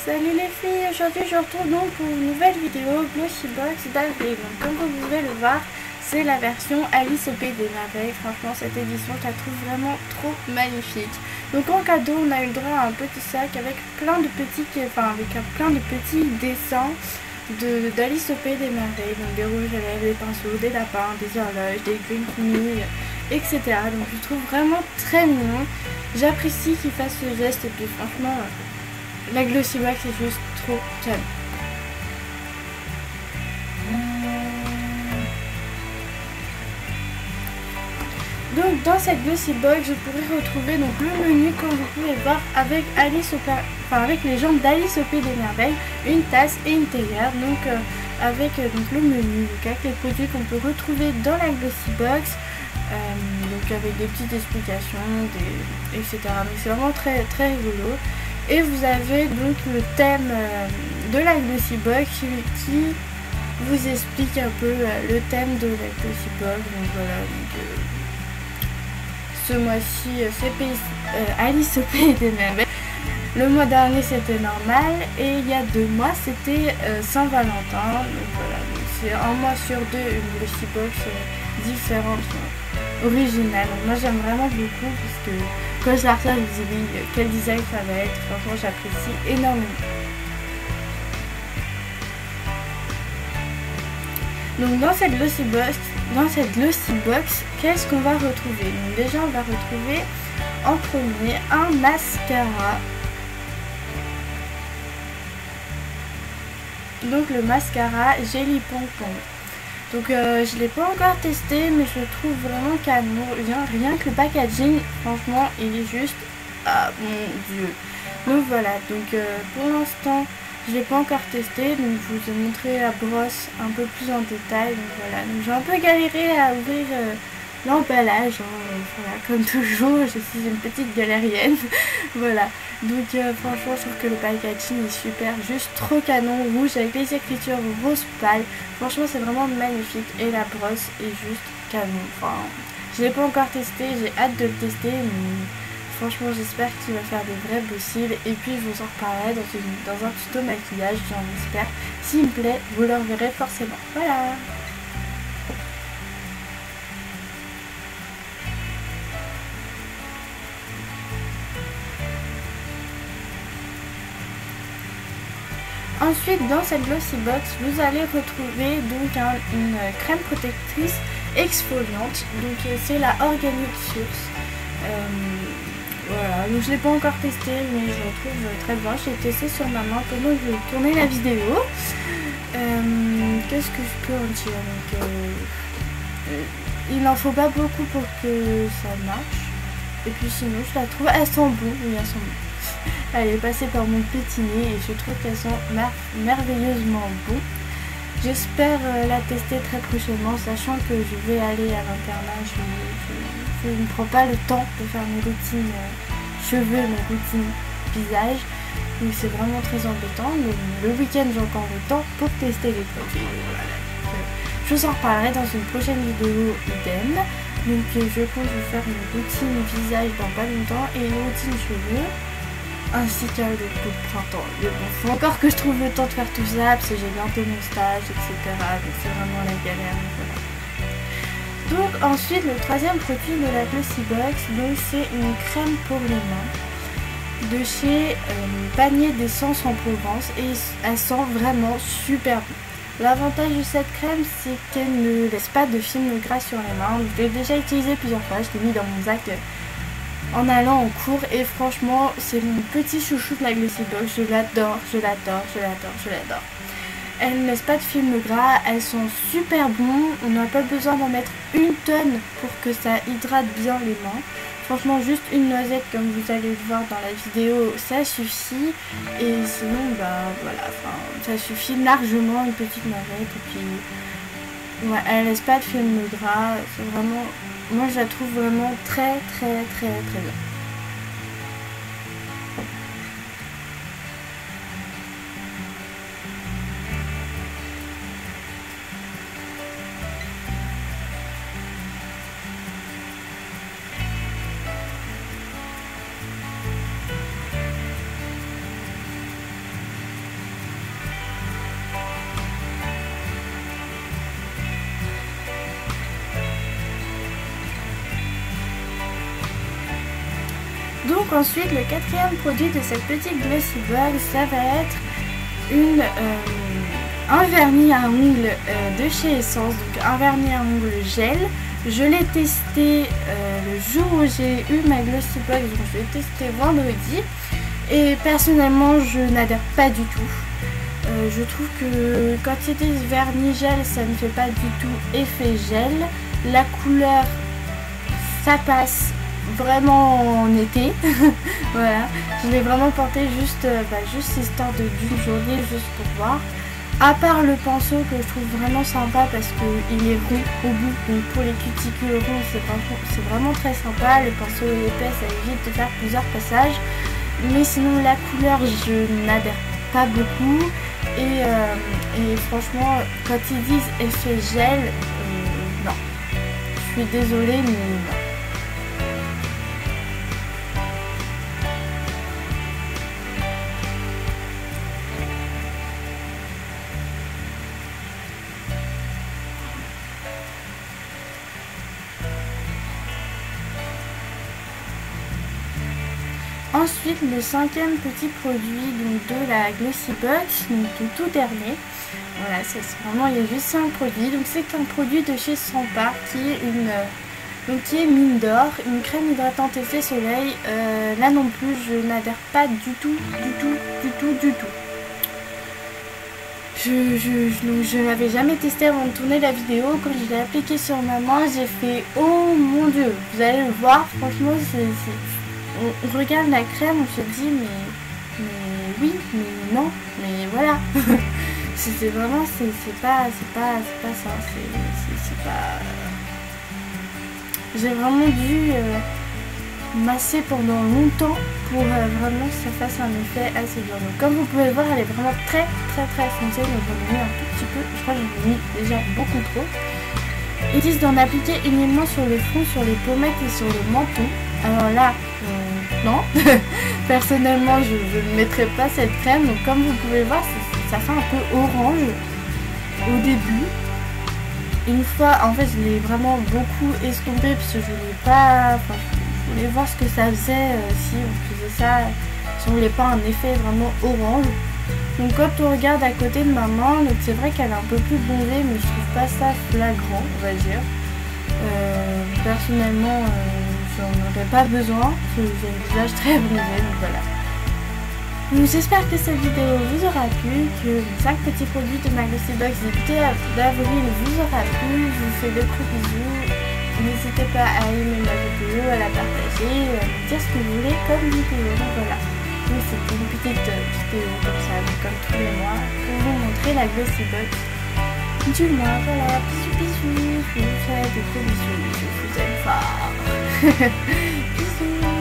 Salut les filles, aujourd'hui je retrouve donc pour une nouvelle vidéo Glossy Box d'Albé. Donc comme vous pouvez le voir, c'est la version Alice au Pays des Merveilles. Franchement cette édition je la trouve vraiment trop magnifique. Donc en cadeau on a eu le droit à un petit sac avec plein de petits, plein de petits dessins d'Alice au Pays des Merveilles. Donc des rouges à lèvres, des pinceaux, des lapins, des horloges, des green familles, etc. Donc je trouve vraiment très mignon. J'apprécie qu'il fasse ce geste et puis franchement la Glossy Box est juste trop calme. Donc dans cette Glossy Box, je pourrais retrouver donc le menu comme vous pouvez voir avec avec les jambes d'Alice au Pays des Merveilles, une tasse et une théière. Donc avec donc le menu, donc avec les produits qu'on peut retrouver dans la Glossy Box. Donc avec des petites explications, etc. Mais c'est vraiment très très rigolo. Et vous avez donc le thème de la Glossy Box qui vous explique un peu le thème de la Glossy Box. Donc voilà, ce mois-ci c'est Alice au Pays des Merveilles. Le mois dernier c'était normal et il y a 2 mois c'était Saint-Valentin. Donc voilà, c'est un mois sur deux une Glossy Box différente, originale. Donc moi j'aime vraiment beaucoup parce que quand je la reçois je me dis oui, quel design ça va être. Franchement j'apprécie énormément. Donc dans cette Glossy Box, qu'est-ce qu'on va retrouver? Donc déjà on va retrouver en premier un mascara. Donc le mascara Jelly Pompon. Donc je l'ai pas encore testé mais je le trouve vraiment canon. Rien que le packaging, franchement il est juste mon dieu. Donc voilà, donc pour l'instant je l'ai pas encore testé, donc je vous ai montré la brosse un peu plus en détail. Donc voilà, donc j'ai un peu galéré à ouvrir l'emballage, voilà, comme toujours je suis une petite galérienne. Voilà, donc franchement je trouve que le packaging est super, juste trop canon, rouge avec les écritures rose pâle. Franchement c'est vraiment magnifique et la brosse est juste canon. Enfin, je l'ai pas encore testé, j'ai hâte de le tester, mais franchement j'espère qu'il va faire des vrais beaux cils. Et puis je vous en reparlerai dans un tuto maquillage, j'en espère. S'il me plaît, vous le reverrez forcément. Voilà. Ensuite dans cette Glossy Box vous allez retrouver donc une crème protectrice exfoliante. Donc c'est la Organic Source. Voilà, donc je l'ai pas encore testé mais je le trouve très bien. J'ai testé sur ma main pendant que je tournais la vidéo. Qu'est-ce que je peux en dire? Donc, il n'en faut pas beaucoup pour que ça marche. Et puis sinon je la trouve, elles sont bonnes, oui elles sont bonnes. Elle est passée par mon petit nez et je trouve qu'elles sont merveilleusement bonnes. J'espère la tester très prochainement, sachant que je vais aller à l'internat. Je ne prends pas le temps de faire mes routines cheveux, mes routines visage. Donc c'est vraiment très embêtant. Mais le week-end j'ai encore le temps pour tester les produits. Voilà. Je vous en reparlerai dans une prochaine vidéo idem. Donc je compte vous faire une routine visage dans pas longtemps et une routine cheveux, ainsi qu'un de printemps. Mais bon, faut encore que je trouve le temps de faire tout ça parce que j'ai bientôt mon stage, etc. Donc c'est vraiment la galère. Voilà. Donc ensuite le troisième produit de la Glossy Box, donc c'est une crème pour les mains de chez Panier d'essence en Provence et elle sent vraiment super bon. L'avantage de cette crème, c'est qu'elle ne laisse pas de film gras sur les mains. Je l'ai déjà utilisé plusieurs fois, je l'ai mis dans mon sac en allant en cours et franchement c'est mon petit chouchou de la Glossy Box. Je l'adore, je l'adore, je l'adore, je l'adore. Elles ne laissent pas de film gras, elles sont super bonnes. On n'a pas besoin d'en mettre une tonne pour que ça hydrate bien les mains. Franchement juste une noisette comme vous allez le voir dans la vidéo ça suffit. Et sinon voilà, ça suffit largement, une petite noisette. Et puis ouais, elle laisse pas de film gras. C'est vraiment, moi je la trouve vraiment très très très très bien. donc ensuite le quatrième produit de cette petite Glossy Bug, ça va être un vernis à ongles de chez Essence, donc un vernis à ongles gel. Je l'ai testé le jour où j'ai eu ma Glossy Bug, donc je l'ai testé vendredi et personnellement je n'adhère pas du tout. Je trouve que quand ils disent vernis gel, ça ne fait pas du tout effet gel. La couleur, ça passe vraiment en été. Voilà, je l'ai vraiment porté juste histoire d'une journée, juste pour voir. À part le pinceau que je trouve vraiment sympa parce qu'il est rond au bout, donc pour les cuticules ronds c'est vraiment très sympa. Le pinceau est épais, ça évite de faire plusieurs passages. Mais sinon la couleur, je n'adhère pas beaucoup. Et franchement, quand ils disent effet gel, non. Je suis désolée, mais non. Ensuite, le cinquième petit produit donc, de la Glossy Box, donc le tout dernier. Voilà, c'est vraiment, il y a juste 5 produits. Donc c'est un produit de chez Sampar qui est mine d'or, une crème hydratante effet soleil. Là non plus, je n'adhère pas du tout. Je n'avais jamais testé avant de tourner la vidéo. Quand je l'ai appliqué sur ma main, j'ai fait oh mon dieu. Vous allez le voir, franchement, on regarde la crème, on se dit mais oui, mais non, mais voilà. C'est vraiment, c'est pas ça, c'est pas... J'ai vraiment dû masser pendant longtemps pour vraiment que ça fasse un effet assez dur. Donc comme vous pouvez le voir, elle est vraiment très foncée, donc j'en ai mis un tout petit peu, je crois que j'en ai mis déjà beaucoup trop. Ils disent d'en appliquer uniquement sur le front, sur les pommettes et sur le menton. Alors là, non, personnellement je ne mettrai pas cette crème, donc comme vous pouvez le voir, ça fait un peu orange au début. Une fois, en fait je l'ai vraiment beaucoup estompé parce que je voulais pas, je voulais voir ce que ça faisait si on faisait ça, si on voulait pas un effet vraiment orange. Donc quand on regarde à côté de ma main, donc c'est vrai qu'elle est un peu plus bronzée, mais je trouve pas ça flagrant, on va dire. Personnellement, j'en aurais pas besoin, parce que j'ai un visage très bronzé, donc voilà. Donc j'espère que cette vidéo vous aura plu, que les 5 petits produits de ma Glossy Box d'avril vous aura plu. Je vous fais de gros bisous. N'hésitez pas à aimer ma vidéo, à la partager, à me dire ce que vous voulez comme vidéo. Donc voilà. Donc c'était une petite vidéo comme ça, comme tous les mois, pour vous montrer la Glossy Box du mois. Voilà, bisous. Je vous fais de gros bisous. Je vous aime fort. Bisous.